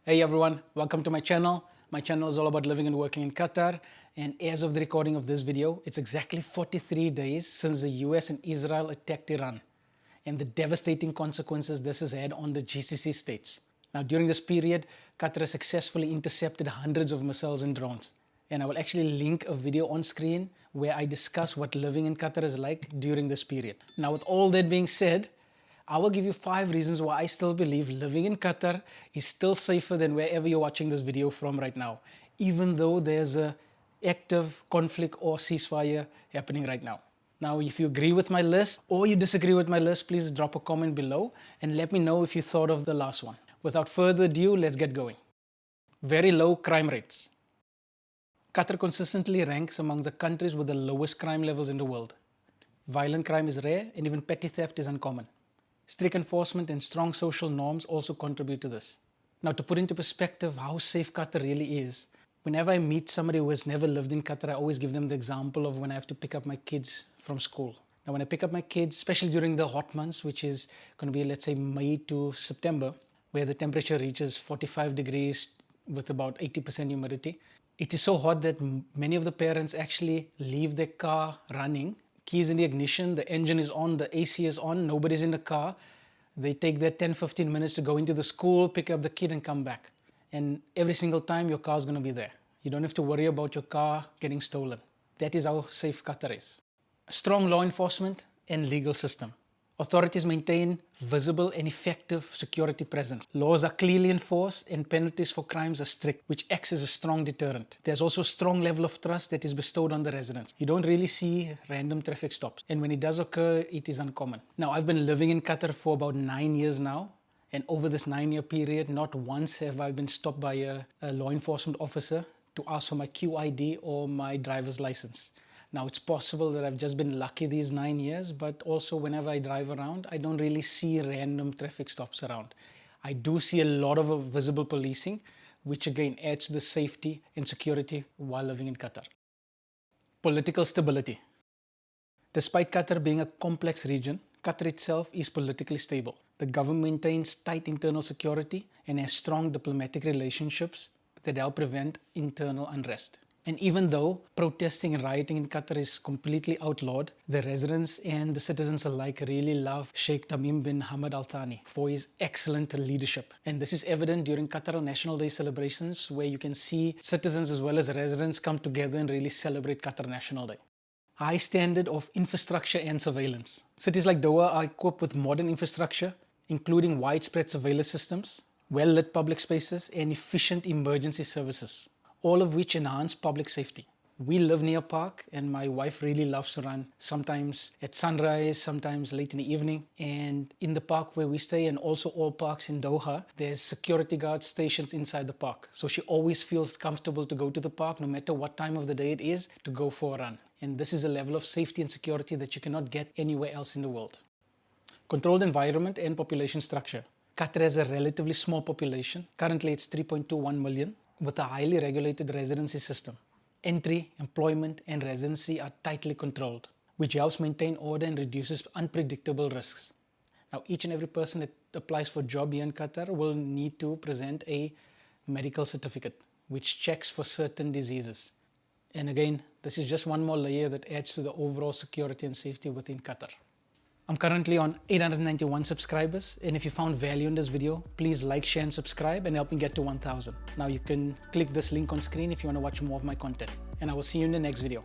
Hey everyone, welcome to my channel. My channel is all about living and working in Qatar, and as of the recording of this video, it's exactly 43 days since the US and Israel attacked Iran and the devastating consequences this has had on the GCC states. Now during this period, Qatar has successfully intercepted hundreds of missiles and drones, and I will actually link a video on screen where I discuss what living in Qatar is like during this period. Now with all that being said, I will give you 5 reasons why I still believe living in Qatar is still safer than wherever you're watching this video from right now, even though there's a active conflict or ceasefire happening right now. Now, if you agree with my list or you disagree with my list, please drop a comment below and let me know if you thought of the last one. Without further ado, let's get going. Very low crime rates. Qatar consistently ranks among the countries with the lowest crime levels in the world. Violent crime is rare and even petty theft is uncommon. Strict enforcement and strong social norms also contribute to this. Now, to put into perspective how safe Qatar really is, whenever I meet somebody who has never lived in Qatar, I always give them the example of when I have to pick up my kids from school. Now, when I pick up my kids, especially during the hot months, which is going to be, let's say, May to September, where the temperature reaches 45 degrees with about 80% humidity, it is so hot that many of the parents actually leave their car running. Keys in the ignition, the engine is on, the AC is on, nobody's in the car. They take their 10-15 minutes to go into the school, pick up the kid and come back. And every single time your car's going to be there. You don't have to worry about your car getting stolen. That is how safe Qatar is. Strong law enforcement and legal system. Authorities maintain visible and effective security presence. Laws are clearly enforced and penalties for crimes are strict, which acts as a strong deterrent. There's also a strong level of trust that is bestowed on the residents. You don't really see random traffic stops, and when it does occur, it is uncommon. Now, I've been living in Qatar for about 9 years now, and over this 9-year period, not once have I been stopped by a law enforcement officer to ask for my QID or my driver's license. Now, it's possible that I've just been lucky these 9 years, but also whenever I drive around, I don't really see random traffic stops around. I do see a lot of visible policing, which again adds to the safety and security while living in Qatar. Political stability. Despite Qatar being a complex region, Qatar itself is politically stable. The government maintains tight internal security and has strong diplomatic relationships that help prevent internal unrest. And even though protesting and rioting in Qatar is completely outlawed, the residents and the citizens alike really love Sheikh Tamim bin Hamad Al Thani for his excellent leadership. And this is evident during Qatar National Day celebrations, where you can see citizens as well as residents come together and really celebrate Qatar National Day. High standard of infrastructure and surveillance. Cities like Doha are equipped with modern infrastructure, including widespread surveillance systems, well-lit public spaces, and efficient emergency services, all of which enhance public safety. We live near a park, and my wife really loves to run, sometimes at sunrise, sometimes late in the evening. And in the park where we stay, and also all parks in Doha, there's security guard stations inside the park. So she always feels comfortable to go to the park, no matter what time of the day it is, to go for a run. And this is a level of safety and security that you cannot get anywhere else in the world. Controlled environment and population structure. Qatar has a relatively small population. Currently it's 3.21 million. With a highly regulated residency system. Entry, employment, and residency are tightly controlled, which helps maintain order and reduces unpredictable risks. Now, each and every person that applies for a job here in Qatar will need to present a medical certificate, which checks for certain diseases. And again, this is just one more layer that adds to the overall security and safety within Qatar. I'm currently on 891 subscribers, and if you found value in this video, please like, share and subscribe and help me get to 1000. Now you can click this link on screen if you want to watch more of my content, and I will see you in the next video.